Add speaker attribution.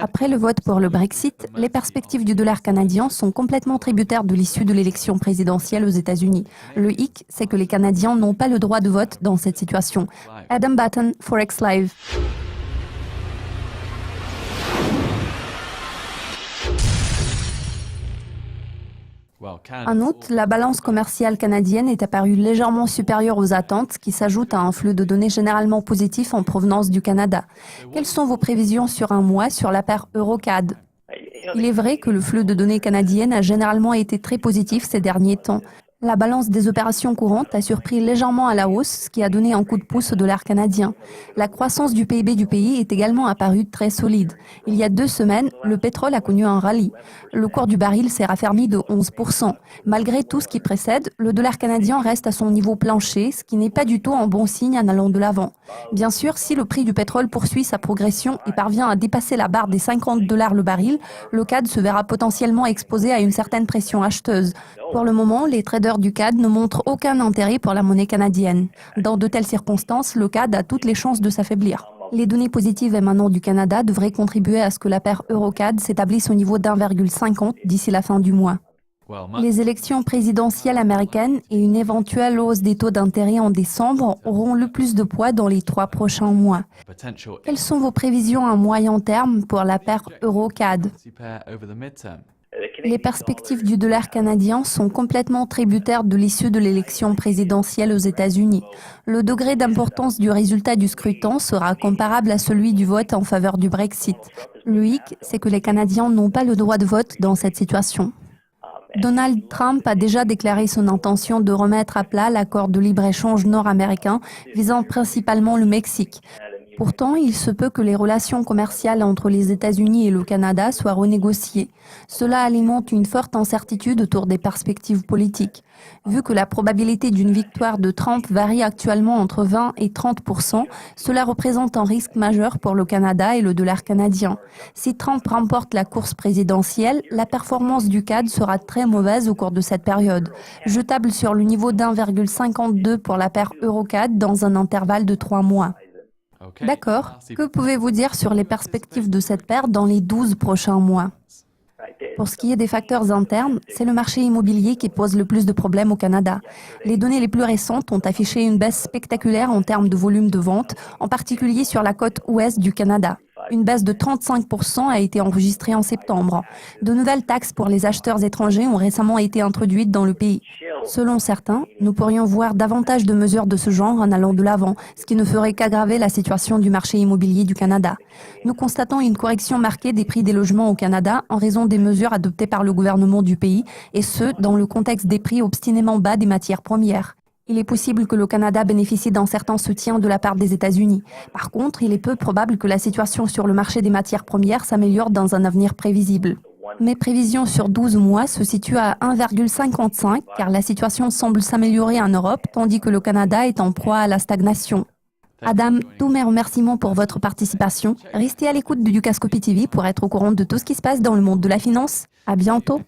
Speaker 1: Après le vote pour le Brexit, les perspectives du dollar canadien sont complètement tributaires de l'issue de l'élection présidentielle aux États-Unis. Le hic, c'est que les Canadiens n'ont pas le droit de vote dans cette situation. Adam Batten, Forex Live. En août, la balance commerciale canadienne est apparue légèrement supérieure aux attentes, qui s'ajoute à un flux de données généralement positif en provenance du Canada. Quelles sont vos prévisions sur un mois sur la paire Euro-CAD? Il est vrai que le flux de données canadiennes a généralement été très positif ces derniers temps. La balance des opérations courantes a surpris légèrement à la hausse, ce qui a donné un coup de pouce au dollar canadien. La croissance du PIB du pays est également apparue très solide. Il y a 2 semaines, le pétrole a connu un rallye. Le cours du baril s'est raffermi de 11%. Malgré tout ce qui précède, le dollar canadien reste à son niveau plancher, ce qui n'est pas du tout un bon signe en allant de l'avant. Bien sûr, si le prix du pétrole poursuit sa progression et parvient à dépasser la barre des $50 le baril, le CAD se verra potentiellement exposé à une certaine pression acheteuse. Pour le moment, les traders du CAD ne montrent aucun intérêt pour la monnaie canadienne. Dans de telles circonstances, le CAD a toutes les chances de s'affaiblir. Les données positives émanant du Canada devraient contribuer à ce que la paire Euro-CAD s'établisse au niveau d'1,50 d'ici la fin du mois. Les élections présidentielles américaines et une éventuelle hausse des taux d'intérêt en décembre auront le plus de poids dans les 3 prochains mois. Quelles sont vos prévisions à moyen terme pour la paire Euro-CAD? Les perspectives du dollar canadien sont complètement tributaires de l'issue de l'élection présidentielle aux États-Unis. Le degré d'importance du résultat du scrutin sera comparable à celui du vote en faveur du Brexit. Le hic, c'est que les Canadiens n'ont pas le droit de vote dans cette situation. Donald Trump a déjà déclaré son intention de remettre à plat l'accord de libre-échange nord-américain visant principalement le Mexique. Pourtant, il se peut que les relations commerciales entre les États-Unis et le Canada soient renégociées. Cela alimente une forte incertitude autour des perspectives politiques. Vu que la probabilité d'une victoire de Trump varie actuellement entre 20 et 30%, cela représente un risque majeur pour le Canada et le dollar canadien. Si Trump remporte la course présidentielle, la performance du CAD sera très mauvaise au cours de cette période. Je table sur le niveau d'1,52 pour la paire Euro-CAD dans un intervalle de 3 mois. D'accord. Que pouvez-vous dire sur les perspectives de cette paire dans les 12 prochains mois? Pour ce qui est des facteurs internes, c'est le marché immobilier qui pose le plus de problèmes au Canada. Les données les plus récentes ont affiché une baisse spectaculaire en termes de volume de vente, en particulier sur la côte ouest du Canada. Une baisse de 35% a été enregistrée en septembre. De nouvelles taxes pour les acheteurs étrangers ont récemment été introduites dans le pays. Selon certains, nous pourrions voir davantage de mesures de ce genre en allant de l'avant, ce qui ne ferait qu'aggraver la situation du marché immobilier du Canada. Nous constatons une correction marquée des prix des logements au Canada en raison des mesures adoptées par le gouvernement du pays, et ce, dans le contexte des prix obstinément bas des matières premières. Il est possible que le Canada bénéficie d'un certain soutien de la part des États-Unis. Par contre, il est peu probable que la situation sur le marché des matières premières s'améliore dans un avenir prévisible. Mes prévisions sur 12 mois se situent à 1,55 car la situation semble s'améliorer en Europe tandis que le Canada est en proie à la stagnation. Adam, tous mes remerciements pour votre participation. Restez à l'écoute de Dukascopy TV pour être au courant de tout ce qui se passe dans le monde de la finance. À bientôt.